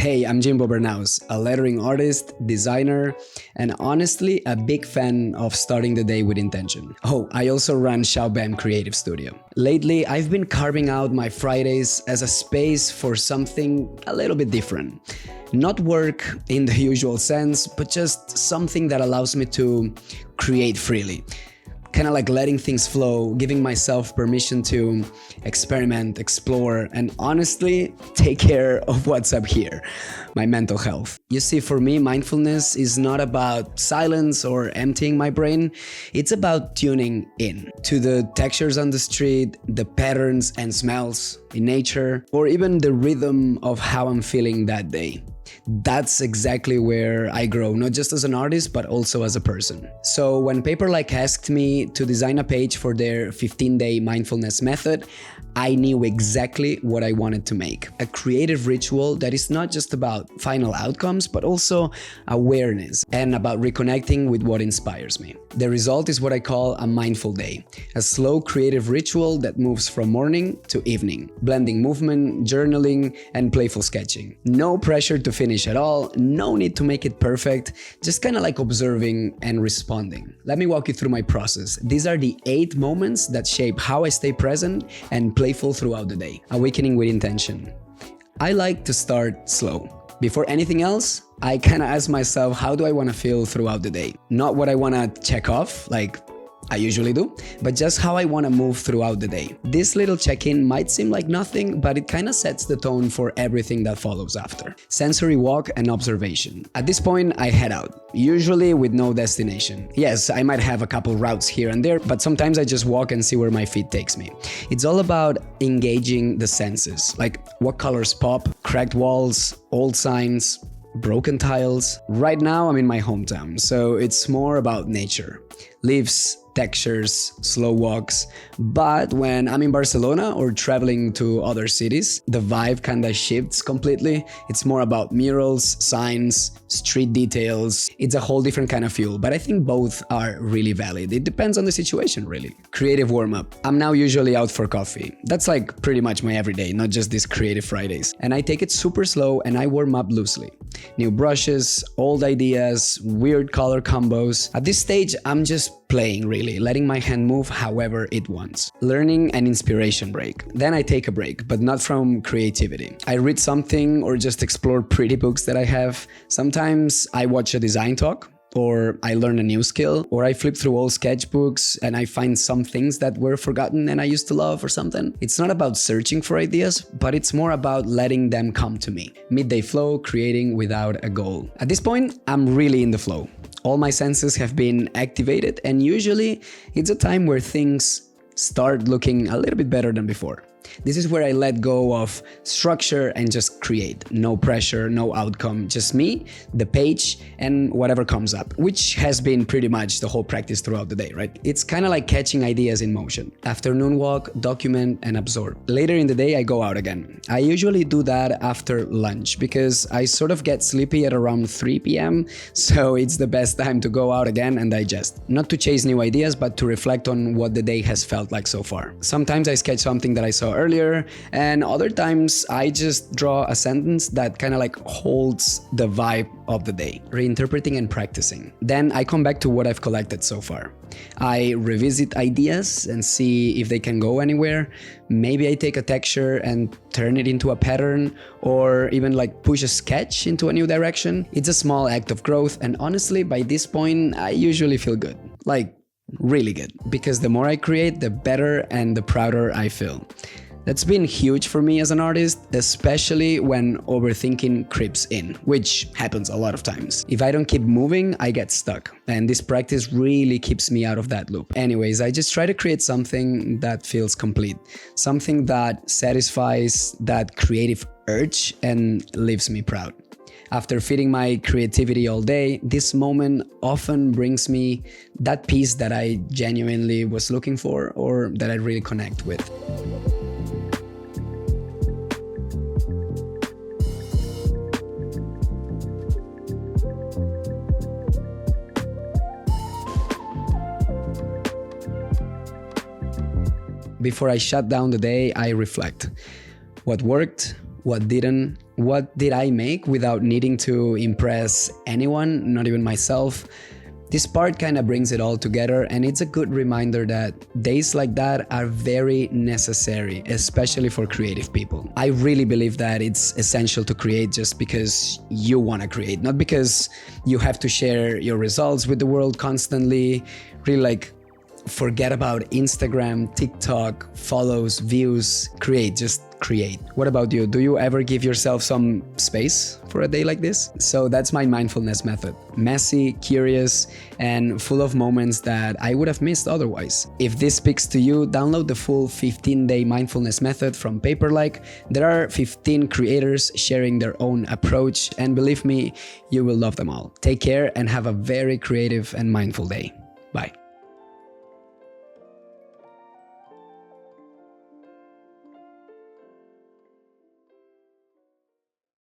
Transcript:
Hey, I'm Jimbo, a lettering artist, designer, and honestly a big fan of starting the day with intention. Oh, I also run Xiaobam Creative Studio. Lately, I've been carving out my Fridays as a space for something a little bit different. Not work in the usual sense, but just something that allows me to create freely. Kind of like letting things flow, giving myself permission to experiment, explore, and honestly, take care of what's up here, my mental health. You see, for me, mindfulness is not about silence or emptying my brain. It's about tuning in to the textures on the street, the patterns and smells in nature, or even the rhythm of how I'm feeling that day. That's exactly where I grow, not just as an artist, but also as a person. So when Paperlike asked me to design a page for their 15-day mindfulness method, I knew exactly what I wanted to make. A creative ritual that is not just about final outcomes, but also awareness and about reconnecting with what inspires me. The result is what I call a mindful day, a slow creative ritual that moves from morning to evening, blending movement, journaling, and playful sketching. No pressure to finish at all, no need to make it perfect, just kind of like observing and responding. Let me walk you through my process. These are the 8 moments that shape how I stay present and playful throughout the day. Awakening with intention. I like to start slow. Before anything else, I kind of ask myself, how do I want to feel throughout the day? Not what I want to check off, like I usually do, but just how I want to move throughout the day. This little check-in might seem like nothing, but it kind of sets the tone for everything that follows after. Sensory walk and observation. At this point, I head out, usually with no destination. Yes, I might have a couple routes here and there, but sometimes I just walk and see where my feet takes me. It's all about engaging the senses, like what colors pop, cracked walls, old signs, broken tiles. Right now, I'm in my hometown, so it's more about nature. Leaves, textures, slow walks. But when I'm in Barcelona or traveling to other cities, the vibe kinda shifts completely. It's more about murals, signs, street details. It's a whole different kind of feel, but I think both are really valid. It depends on the situation, really. Creative warm-up. I'm now usually out for coffee. That's like pretty much my everyday, not just these creative Fridays. And I take it super slow and I warm up loosely. New brushes, old ideas, weird color combos. At this stage, I'm just playing, really, letting my hand move however it wants. Learning an inspiration break. Then I take a break, but not from creativity. I read something or just explore pretty books that I have. Sometimes I watch a design talk, or I learn a new skill, or I flip through old sketchbooks and I find some things that were forgotten and I used to love or something. It's not about searching for ideas, but it's more about letting them come to me. Midday flow, creating without a goal. At this point, I'm really in the flow. All my senses have been activated, and usually it's a time where things start looking a little bit better than before. This is where I let go of structure and just create. No pressure, no outcome, just me, the page, and whatever comes up, which has been pretty much the whole practice throughout the day, right? It's kind of like catching ideas in motion. Afternoon walk, document, and absorb. Later in the day, I go out again. I usually do that after lunch because I sort of get sleepy at around 3 p.m., so it's the best time to go out again and digest. Not to chase new ideas, but to reflect on what the day has felt like so far. Sometimes I sketch something that I saw earlier, and other times I just draw a sentence that kind of like holds the vibe of the day, reinterpreting and practicing. Then I come back to what I've collected so far. I revisit ideas and see if they can go anywhere. Maybe I take a texture and turn it into a pattern, or even like push a sketch into a new direction. It's a small act of growth, and honestly, by this point, I usually feel good. Like, really good. Because the more I create, the better and the prouder I feel. That's been huge for me as an artist, especially when overthinking creeps in, which happens a lot of times. If I don't keep moving, I get stuck, and this practice really keeps me out of that loop. Anyways, I just try to create something that feels complete, something that satisfies that creative urge and leaves me proud. After feeding my creativity all day, this moment often brings me that peace that I genuinely was looking for, or that I really connect with. Before I shut down the day, I reflect. What worked, what didn't, What did I make without needing to impress anyone, not even myself? This part kind of brings it all together, and it's a good reminder that days like that are very necessary, especially for creative people. I really believe that it's essential to create just because you want to create, not because you have to share your results with the world constantly. Really, like, forget about Instagram, TikTok, follows, views. Create, just create. What about you? Do you ever give yourself some space for a day like this? So that's my mindfulness method. Messy, curious, and full of moments that I would have missed otherwise. If this speaks to you, download the full 15-day mindfulness method from Paperlike. There are 15 creators sharing their own approach, and believe me, you will love them all. Take care and have a very creative and mindful day. Bye.